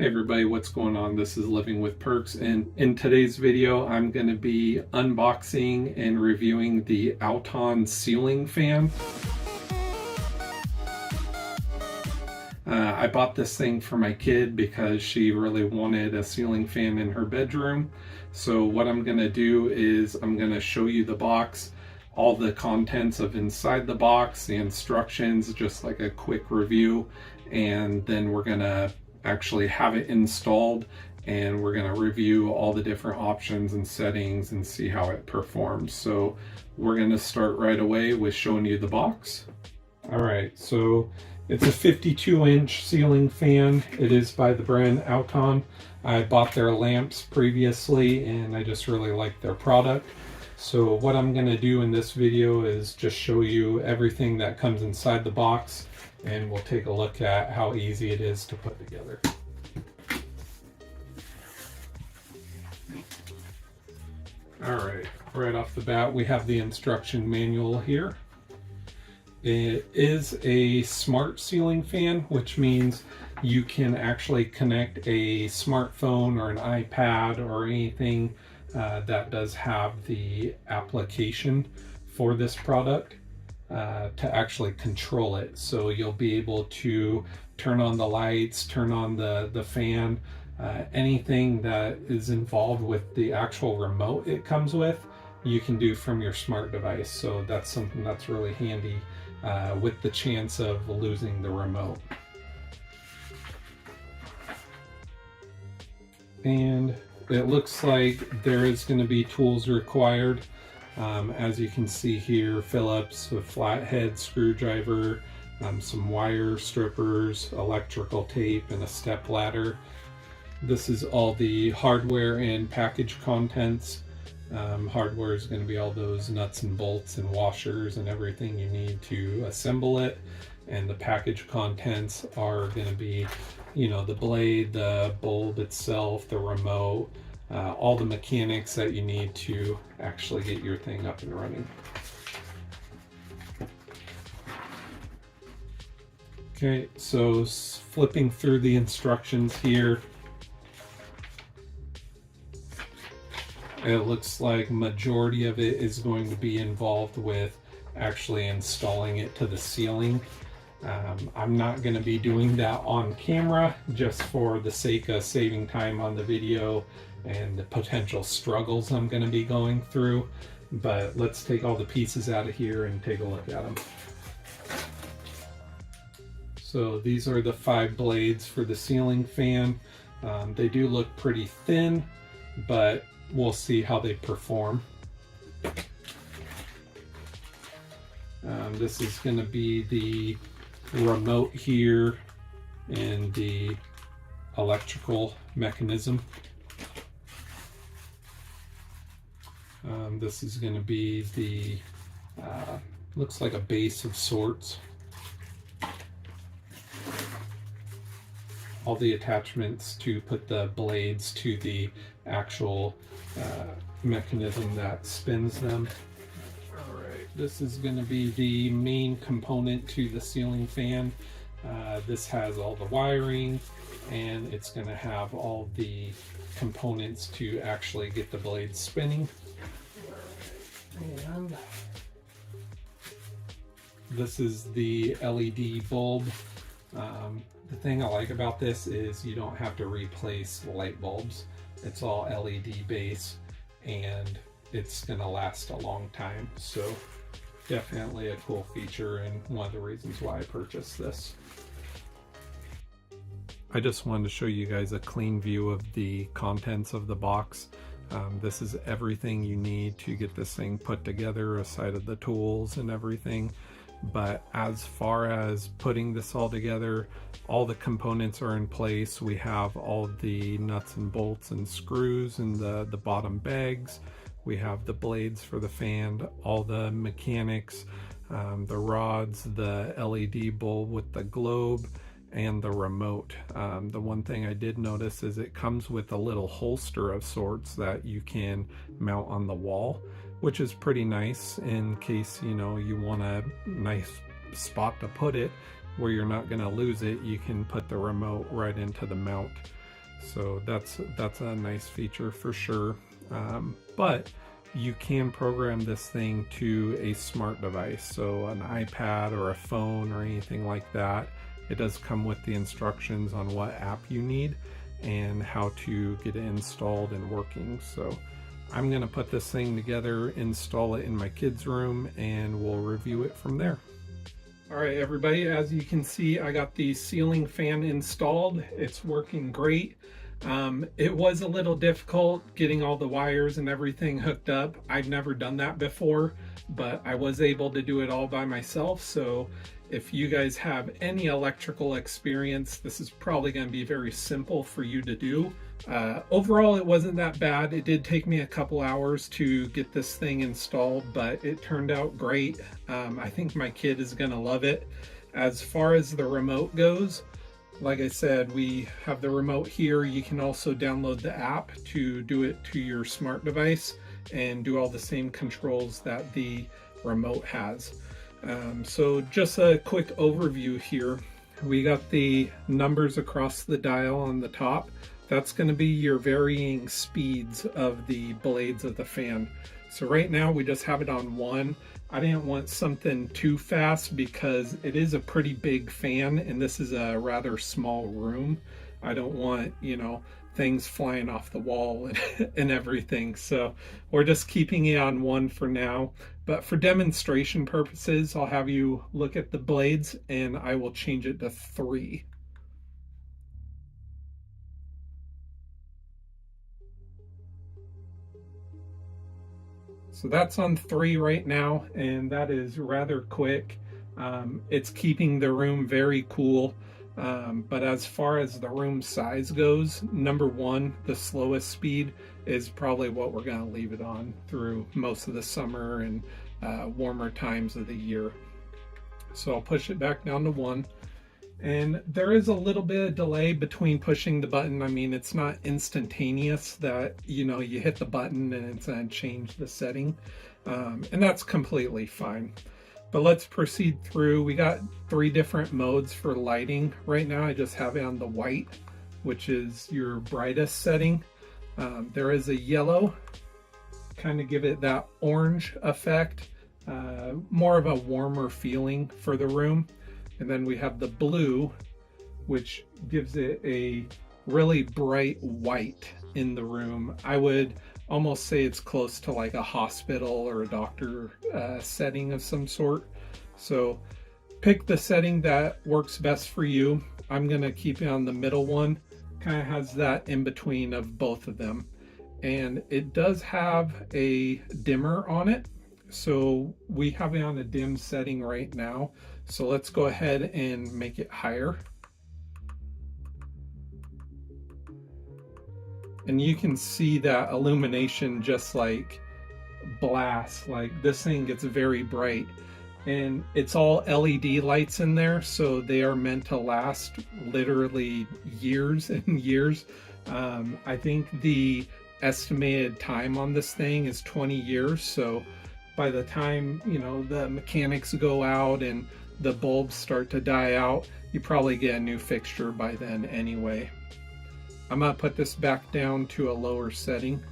Hey everybody, what's going on? This is Living with Perks, and in today's video I'm going to be unboxing and reviewing the OUTON ceiling fan. I bought this thing for my kid because she really wanted a ceiling fan in her bedroom. So what I'm going to do is I'm going to show you the box, all the contents of inside the box, the instructions, just like a quick review, and then we're going to actually have it installed and we're going to review all the different options and settings and see how it performs. So we're going to start right away with showing you the box. All right, so it's a 52-inch ceiling fan. It is by the brand OUTON. I bought their lamps previously and I just really like their product. So what I'm going to do in this video is just show you everything that comes inside the box, and we'll take a look at how easy it is to put together. Alright, right off the bat we have the instruction manual here. It is a smart ceiling fan, which means you can actually connect a smartphone or an iPad or anything that does have the application for this product to actually control it. So you'll be able to turn on the lights, turn on the fan, anything that is involved with the actual remote it comes with, you can do from your smart device. So that's something that's really handy with the chance of losing the remote. And it looks like there is going to be tools required. As you can see here, Phillips, a flathead screwdriver, some wire strippers, electrical tape, and a step ladder. This is all the hardware and package contents. Hardware is going to be all those nuts and bolts and washers and everything you need to assemble it. And the package contents are going to be, you know, the blade, the bulb itself, the remote, all the mechanics that you need to actually get your thing up and running. Okay, so flipping through the instructions here, it looks like majority of it is going to be involved with actually installing it to the ceiling. I'm not going to be doing that on camera just for the sake of saving time on the video and the potential struggles I'm going to be going through. But let's take all the pieces out of here and take a look at them. So these are the 5 blades for the ceiling fan. They do look pretty thin, but we'll see how they perform. This is going to be the remote here and the electrical mechanism. This is going to be the looks like a base of sorts. All the attachments to put the blades to the actual mechanism that spins them. Alright, this is going to be the main component to the ceiling fan. This has all the wiring, and it's going to have all the components to actually get the blades spinning. And this is the LED bulb. The thing I like about this is you don't have to replace light bulbs. It's all LED base and it's going to last a long time. So definitely a cool feature and one of the reasons why I purchased this. I just wanted to show you guys a clean view of the contents of the box. This is everything you need to get this thing put together, aside of the tools and everything. But as far as putting this all together, all the components are in place. We have all the nuts and bolts and screws in the bottom bags. We have the blades for the fan, all the mechanics, the rods, the LED bulb with the globe, and the remote. The one thing I did notice is it comes with a little holster of sorts that you can mount on the wall, which is pretty nice in case, you know, you want a nice spot to put it where you're not going to lose it. You can put the remote right into the mount. So that's a nice feature for sure. But you can program this thing to a smart device, so an iPad or a phone or anything like that. It does come with the instructions on what app you need and how to get it installed and working. So I'm going to put this thing together, install it in my kids' room, and we'll review it from there. All right, everybody, as you can see, I got the ceiling fan installed. It's working great. It was a little difficult getting all the wires and everything hooked up. I've never done that before, but I was able to do it all by myself. So if you guys have any electrical experience, this is probably going to be very simple for you to do. Overall, it wasn't that bad. It did take me a couple hours to get this thing installed, but it turned out great. I think my kid is going to love it. As far as the remote goes, like I said, we have the remote here. You can also download the app to do it to your smart device and do all the same controls that the remote has. So just a quick overview here. We got the numbers across the dial on the top. That's going to be your varying speeds of the blades of the fan. So right now we just have it on 1. I didn't want something too fast because it is a pretty big fan and this is a rather small room. I don't want, you know, things flying off the wall and everything. So we're just keeping it on 1 for now. But for demonstration purposes, I'll have you look at the blades and I will change it to 3. So that's on 3 right now, and that is rather quick. It's keeping the room very cool, but as far as the room size goes, number 1, the slowest speed, is probably what we're going to leave it on through most of the summer and warmer times of the year. So I'll push it back down to 1. And there is a little bit of delay between pushing the button. I mean, it's not instantaneous that, you know, you hit the button and it's going to change the setting. And that's completely fine. But let's proceed through. We got 3 different modes for lighting. Right now, I just have it on the white, which is your brightest setting. There is a yellow, kind of give it that orange effect, more of a warmer feeling for the room. And then we have the blue, which gives it a really bright white in the room. I would almost say it's close to like a hospital or a doctor setting of some sort. So pick the setting that works best for you. I'm gonna keep it on the middle one. Kind of has that in between of both of them. And it does have a dimmer on it. So we have it on a dim setting right now. So let's go ahead and make it higher. And you can see that illumination just like blast, like this thing gets very bright. And it's all LED lights in there, so they are meant to last literally years and years. I think the estimated time on this thing is 20 years. So by the time, you know, the mechanics go out and the bulbs start to die out, you probably get a new fixture by then anyway. I'm gonna put this back down to a lower setting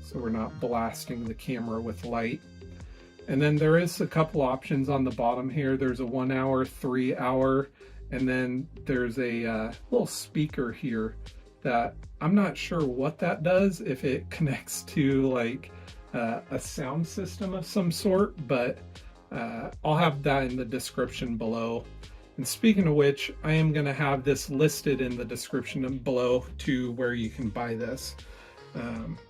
so we're not blasting the camera with light. And then there is a couple options on the bottom here. There's a 1 hour, 3 hour, and then there's a little speaker here that I'm not sure what that does, if it connects to like a sound system of some sort, but I'll have that in the description below. And speaking of which, I am going to have this listed in the description below to where you can buy this.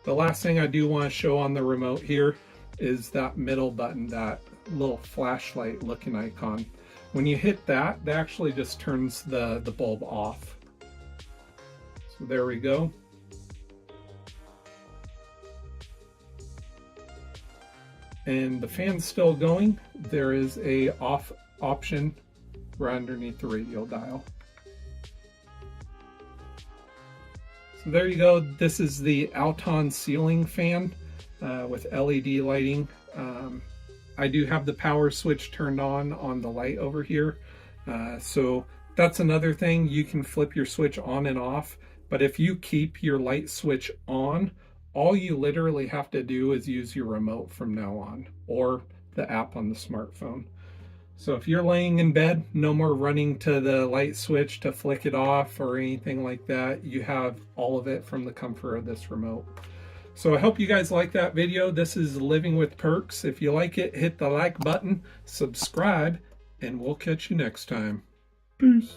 The last thing I do want to show on the remote here is that middle button, that little flashlight looking icon. When you hit that, that actually just turns the bulb off. So there we go. And the fan's still going. There is a off option right underneath the radio dial. So there you go. This is the OUTON ceiling fan with LED lighting. I do have the power switch turned on the light over here. So that's another thing. You can flip your switch on and off. But if you keep your light switch on, all you literally have to do is use your remote from now on, or the app on the smartphone. So if you're laying in bed, no more running to the light switch to flick it off or anything like that. You have all of it from the comfort of this remote. So I hope you guys like that video. This is Living with Perks. If you like it, hit the like button, subscribe, and we'll catch you next time. Peace.